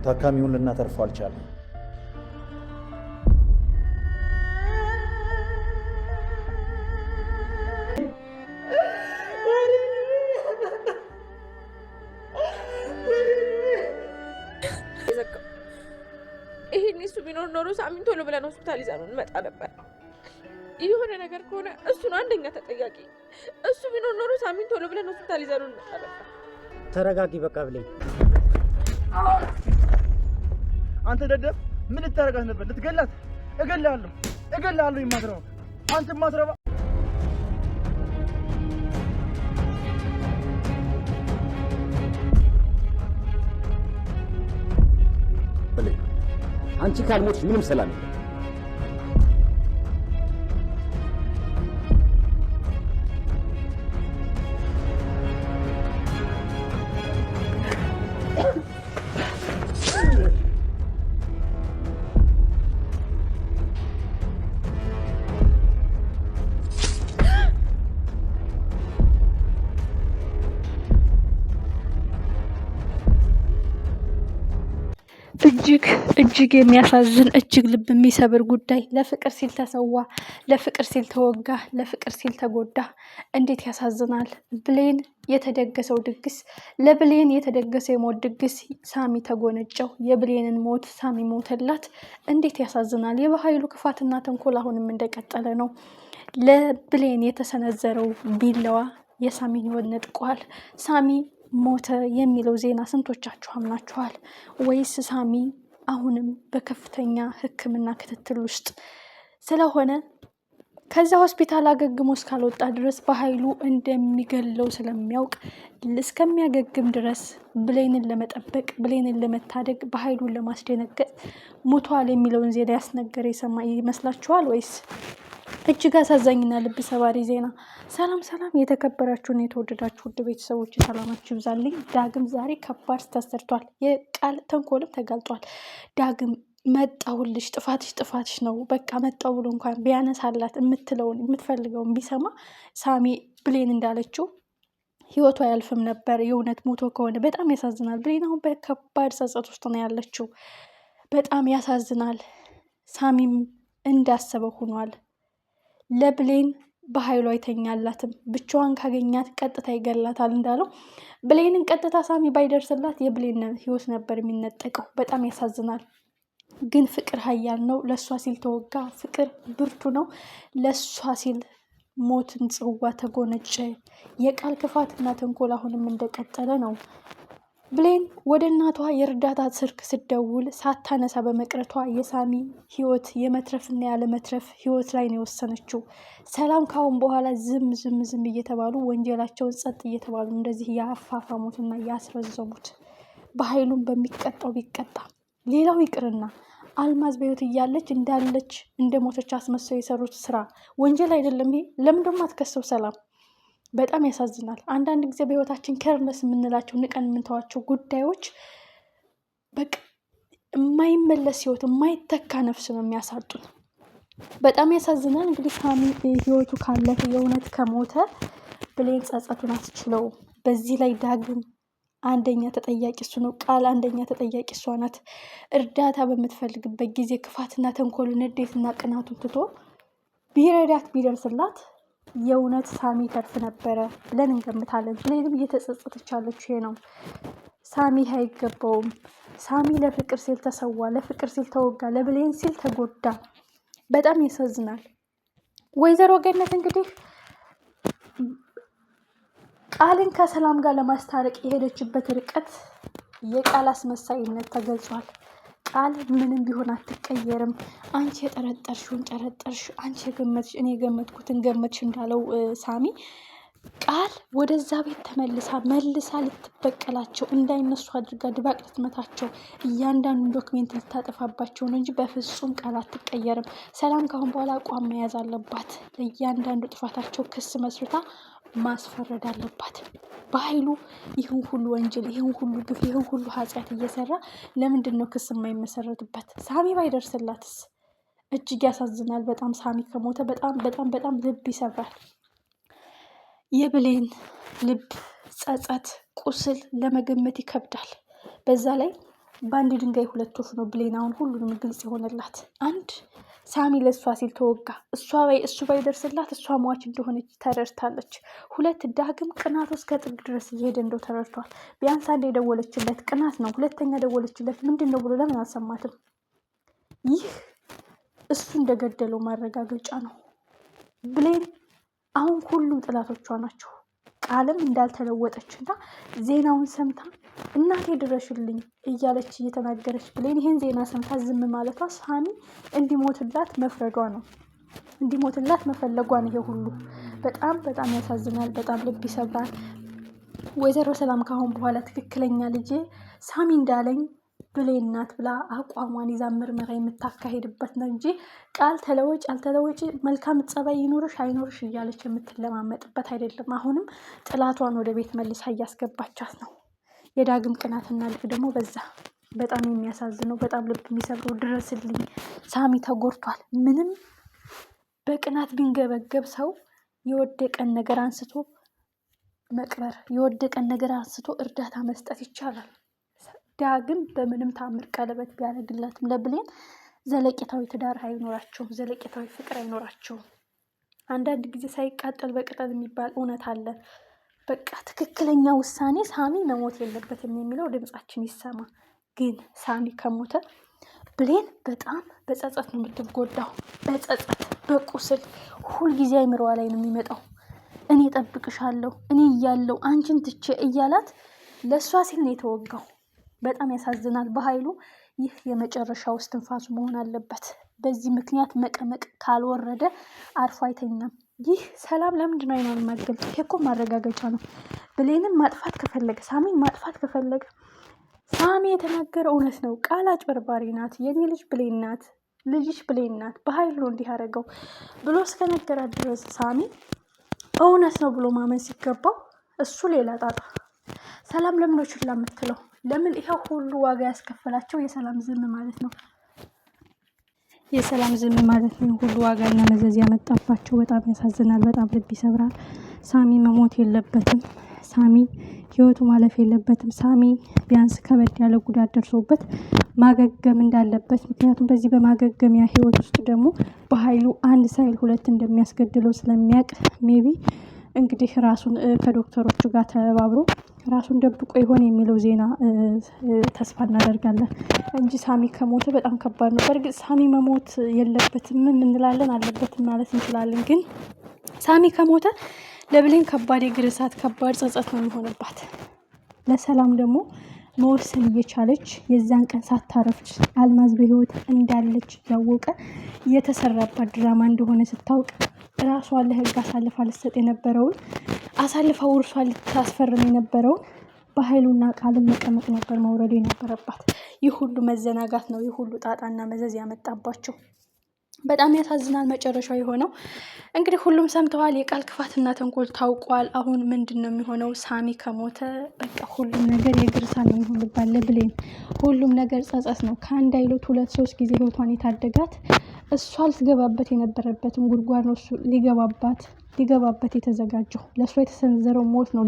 ታካሚውን ልናተርፈው አልቻለም። እሱ ቢኖር ኖሮ ሳሚን ቶሎ ብለን ሆስፒታል ይዘን እንመጣ ነበር። የሆነ ነገር ከሆነ እሱን አንደኛ ተጠያቂ። እሱ ቢኖር ኖሮ ሳሚን ቶሎ ብለን ሆስፒታል ይዘን እንመጣ ነበር። ተረጋጊ በቃ ብለኝ። አንተ ደደብ ምን ልታረጋት ነበር? ልትገላት? እገላለሁ የማትረባ አንተ ማትረባ። አንቺ ካልሞትሽ ምንም ሰላም የለም። እጅግ የሚያሳዝን እጅግ ልብ የሚሰብር ጉዳይ። ለፍቅር ሲል ተሰዋ፣ ለፍቅር ሲል ተወጋ፣ ለፍቅር ሲል ተጎዳ። እንዴት ያሳዝናል! ብሌን የተደገሰው ድግስ፣ ለብሌን የተደገሰው የሞት ድግስ ሳሚ ተጎነጨው። የብሌንን ሞት ሳሚ ሞተላት። እንዴት ያሳዝናል! የበኃይሉ ክፋትና ተንኮል አሁንም እንደቀጠለ ነው። ለብሌን የተሰነዘረው ቢላዋ የሳሚን ሕይወት ነጥቋል። ሳሚ ሞተ የሚለው ዜና ስንቶቻችሁ አምናችኋል? ወይስ ሳሚ አሁንም በከፍተኛ ሕክምና ክትትል ውስጥ ስለሆነ ከዛ ሆስፒታል አገግሞ እስካልወጣ ድረስ በኃይሉ እንደሚገለው ስለሚያውቅ እስከሚያገግም ድረስ ብሌንን ለመጠበቅ ብሌንን ለመታደግ በኃይሉን ለማስደነገጥ ሞቷል የሚለውን ዜና ያስነገረ የሰማ ይመስላችኋል ወይስ? እጅግ አሳዛኝና ልብ ሰባሪ ዜና። ሰላም የተከበራችሁና የተወደዳችሁ ውድ ቤተሰቦች ሰላማችሁ ይብዛልኝ። ዳግም ዛሬ ከባድ ተሰርቷል። የቃል ተንኮልም ተጋልጧል። ዳግም መጣሁልሽ፣ ጥፋትሽ ነው፣ በቃ መጣሁ ብሎ እንኳን ቢያነሳላት የምትፈልገውን ቢሰማ ሳሚ ብሌን እንዳለችው ህይወቱ አያልፍም ነበር። የእውነት ሞቶ ከሆነ በጣም ያሳዝናል። ብሌን አሁን በከባድ ጸጸት ውስጥ ነው ያለችው። በጣም ያሳዝናል። ሳሚም እንዳሰበው ሆኗል። ለብሌን በኃይሉ አይተኛላትም። ብቻዋን ካገኛት ቀጥታ ይገላታል እንዳለው ብሌንን ቀጥታ ሳሚ ባይደርስላት የብሌን ህይወት ነበር የሚነጠቀው። በጣም ያሳዝናል። ግን ፍቅር ኃያል ነው። ለእሷ ሲል ተወጋ። ፍቅር ብርቱ ነው። ለእሷ ሲል ሞትን ጽዋ ተጎነጨ። የቃል ክፋትና ተንኮል አሁንም እንደቀጠለ ነው። ብሌን ወደ እናቷ የእርዳታ ስልክ ስትደውል ሳታነሳ በመቅረቷ የሳሚ ህይወት የመትረፍና ያለመትረፍ ህይወት ላይ ነው የወሰነችው። ሰላም ካሁን በኋላ ዝም እየተባሉ ወንጀላቸውን ጸጥ እየተባሉ እንደዚህ ያፋፋሙትና ያስረዘሙት። በኃይሉም በሚቀጣው ቢቀጣ። ሌላው ይቅርና አልማዝ በህይወት እያለች እንዳለች እንደሞተች አስመሰው የሰሩት ስራ ወንጀል አይደለም ይሄ? ለምን ደግሞ አትከሰው ሰላም? በጣም ያሳዝናል። አንዳንድ ጊዜ በህይወታችን ከርነስ የምንላቸው ንቀን የምንተዋቸው ጉዳዮች በቃ የማይመለስ ህይወት የማይተካ ነፍስ ነው የሚያሳጡን። በጣም ያሳዝናል። እንግዲህ ሳሚ ህይወቱ ካለፈ የእውነት ከሞተ ብሌን ጸጸቱን አትችለው። በዚህ ላይ ዳግም አንደኛ ተጠያቂ እሱ ነው። ቃል አንደኛ ተጠያቂ እሷ ናት። እርዳታ በምትፈልግበት ጊዜ ክፋትና ተንኮልን ንዴትና ቅናቱን ትቶ ቢረዳት ቢደርስላት የእውነት ሳሚ ተርፍ ነበረ ብለን እንገምታለን። ብሌንም እየተጸጸተች ያለችው ይሄ ነው። ሳሚ አይገባውም። ሳሚ ለፍቅር ሲል ተሰዋ፣ ለፍቅር ሲል ተወጋ፣ ለብሌን ሲል ተጎዳ። በጣም ያሳዝናል። ወይዘሮ ገነት እንግዲህ ቃልን ከሰላም ጋር ለማስታረቅ የሄደችበት ርቀት የቃል አስመሳይነት ተገልጿል። ቃል ምንም ቢሆን አትቀየርም። አንቺ የጠረጠርሽውን ጠረጠርሽ፣ አንቺ የገመትሽ እኔ የገመትኩትን ገመትሽ እንዳለው ሳሚ ቃል ወደዛ ቤት መልሳ ልትበቀላቸው እንዳይነሱ አድርጋ ድባቅ ልትመታቸው እያንዳንዱን ዶክሜንት ልታጠፋባቸው ነው እንጂ በፍጹም ቃል አትቀየርም። ሰላም ካሁን በኋላ አቋም መያዝ አለባት። ለእያንዳንዱ ጥፋታቸው ክስ መስርታ ማስፈረድ አለባት። በኃይሉ ይህን ሁሉ ወንጀል፣ ይህን ሁሉ ግፍ፣ ይህን ሁሉ ኃጢአት እየሰራ ለምንድን ነው ክስ የማይመሰረትበት? ሳሚ ባይደርስላትስ? እጅግ ያሳዝናል። በጣም ሳሚ ከሞተ በጣም ልብ ይሰብራል። የብሌን ልብ ጸጸት፣ ቁስል ለመገመት ይከብዳል። በዛ ላይ በአንድ ድንጋይ ሁለት ወፍ ነው ብሌን አሁን ሁሉንም ግልጽ የሆነላት። አንድ ሳሚ ለእሷ ሲል ተወጋ፣ እሱ ባይደርስላት እሷ ሟች እንደሆነች ተረድታለች። ሁለት ዳግም ቅናቱ እስከ ጥግ ድረስ እየሄደ እንደው ተረድቷል። ቢያንስ አንድ የደወለችለት ቅናት ነው፣ ሁለተኛ ደወለችለት ምንድን ነው ብሎ ለምን አልሰማትም? ይህ እሱ እንደገደለው ማረጋገጫ ነው። ብሌን አሁን ሁሉም ጥላቶቿ ናቸው። ቃልም እንዳልተለወጠች እና ዜናውን ሰምታ እናቴ ድረሽልኝ እያለች እየተናገረች ብሌን ይህን ዜና ሰምታ ዝም ማለቷ ሳሚ እንዲሞትላት መፍረዷ ነው፣ እንዲሞትላት መፈለጓን። ይሄ ሁሉ በጣም በጣም ያሳዝናል፣ በጣም ልብ ይሰብራል። ወይዘሮ ሰላም ካሁን በኋላ ትክክለኛ ልጄ ሳሚ እንዳለኝ ብሌን ናት ብላ አቋሟን ይዛ ምርመራ የምታካሄድበት ነው እንጂ ቃል ተለወጭ አልተለወጭ መልካም ጸባይ ይኖርሽ አይኖርሽ እያለች የምትለማመጥበት አይደለም። አሁንም ጥላቷን ወደ ቤት መልሳ እያስገባቻት ነው። የዳግም ቅናትና ልክ ደግሞ በዛ። በጣም የሚያሳዝነው በጣም ልብ የሚሰብረው ድረስልኝ ሳሚ ተጎድቷል። ምንም በቅናት ቢንገበገብ ሰው የወደቀን ነገር አንስቶ መቅበር፣ የወደቀን ነገር አንስቶ እርዳታ መስጠት ይቻላል። ዳግም በምንም ታምር ቀለበት ቢያደርግላትም ለብሌን ዘለቄታዊ ትዳር አይኖራቸውም፣ ዘለቄታዊ ፍቅር አይኖራቸውም። አንዳንድ ጊዜ ሳይቃጠል በቅጠል የሚባል እውነት አለ። በቃ ትክክለኛ ውሳኔ ሳሚ መሞት የለበትም የሚለው ድምጻችን ይሰማ። ግን ሳሚ ከሞተ ብሌን በጣም በጸጸት ነው የምትጎዳው። በጸጸት በቁስል ሁልጊዜ አይምሮዋ ላይ ነው የሚመጣው። እኔ ጠብቅሻለሁ፣ እኔ እያለሁ አንቺን ትቼ እያላት ለእሷ ሲል ነው የተወጋው። በጣም ያሳዝናል። በኃይሉ ይህ የመጨረሻው እስትንፋሱ መሆን አለበት። በዚህ ምክንያት መቀመቅ ካልወረደ አርፎ አይተኛም። ይህ ሰላም ለምንድን ነው አይኗን የማትገልጠው? ይሄ እኮ ማረጋገጫ ነው። ብሌንን ማጥፋት ከፈለገ፣ ሳሚን ማጥፋት ከፈለገ ሳሚ የተናገረ እውነት ነው። ቃል አጭበርባሪ ናት፣ የኔ ልጅ ብሌን ናት፣ ልጅሽ ብሌን ናት፣ በኃይሉ እንዲህ አደረገው ብሎ እስከነገራት ድረስ ሳሚ እውነት ነው ብሎ ማመን ሲገባው እሱ ሌላ ጣጣ። ሰላም ለምን ነው ችላ የምትለው? ለምን ይሄ ሁሉ ዋጋ ያስከፈላቸው የሰላም ዝም ማለት ነው። የሰላም ዝም ማለት ነው ሁሉ ዋጋና መዘዝ ያመጣባቸው። በጣም ያሳዝናል፣ በጣም ልብ ይሰብራል። ሳሚ መሞት የለበትም፣ ሳሚ ህይወቱ ማለፍ የለበትም። ሳሚ ቢያንስ ከበድ ያለ ጉዳት ደርሶበት ማገገም እንዳለበት፣ ምክንያቱም በዚህ በማገገሚያ ህይወት ውስጥ ደግሞ በኃይሉ አንድ ሳይል ሁለት እንደሚያስገድለው ስለሚያውቅ ሜቢ እንግዲህ ራሱን ከዶክተሮቹ ጋር ተባብሮ ራሱን ደብቆ ይሆን የሚለው ዜና ተስፋ እናደርጋለን እንጂ ሳሚ ከሞተ በጣም ከባድ ነው። በእርግጥ ሳሚ መሞት የለበትም እንላለን፣ አለበትም ማለት እንችላለን። ግን ሳሚ ከሞተ ለብሌን ከባድ የእግር እሳት፣ ከባድ ጸጸት ነው የሚሆንባት። ለሰላም ደግሞ መወሰን እየቻለች የዛን ቀን ሳታረፍች አልማዝ በህይወት እንዳለች ያወቀ የተሰራባት ድራማ እንደሆነ ስታውቅ ራሷን ለህግ አሳልፋ ልትሰጥ የነበረውን አሳልፋ ውርሷን ልታስፈርም የነበረውን በኃይሉና ቃልን መቀመቅ ነበር መውረድ የነበረባት። ይህ ሁሉ መዘናጋት ነው ይህ ሁሉ ጣጣና መዘዝ ያመጣባቸው። በጣም ያሳዝናል መጨረሻው የሆነው። እንግዲህ ሁሉም ሰምተዋል። የቃል ክፋትና ተንኮል ታውቋል። አሁን ምንድን ነው የሚሆነው? ሳሚ ከሞተ በቃ ሁሉም ነገር የእግር እሳት ነው የሚሆንባት ለብሌን። ሁሉም ነገር ጸጸት ነው። ከአንድ አይሉት 2-3 ጊዜ ህይወቷን የታደጋት እሷ ልትገባበት የነበረበትን ጉድጓድ ነው እሱ ሊገባበት የተዘጋጀው። ለእሷ የተሰነዘረው ሞት ነው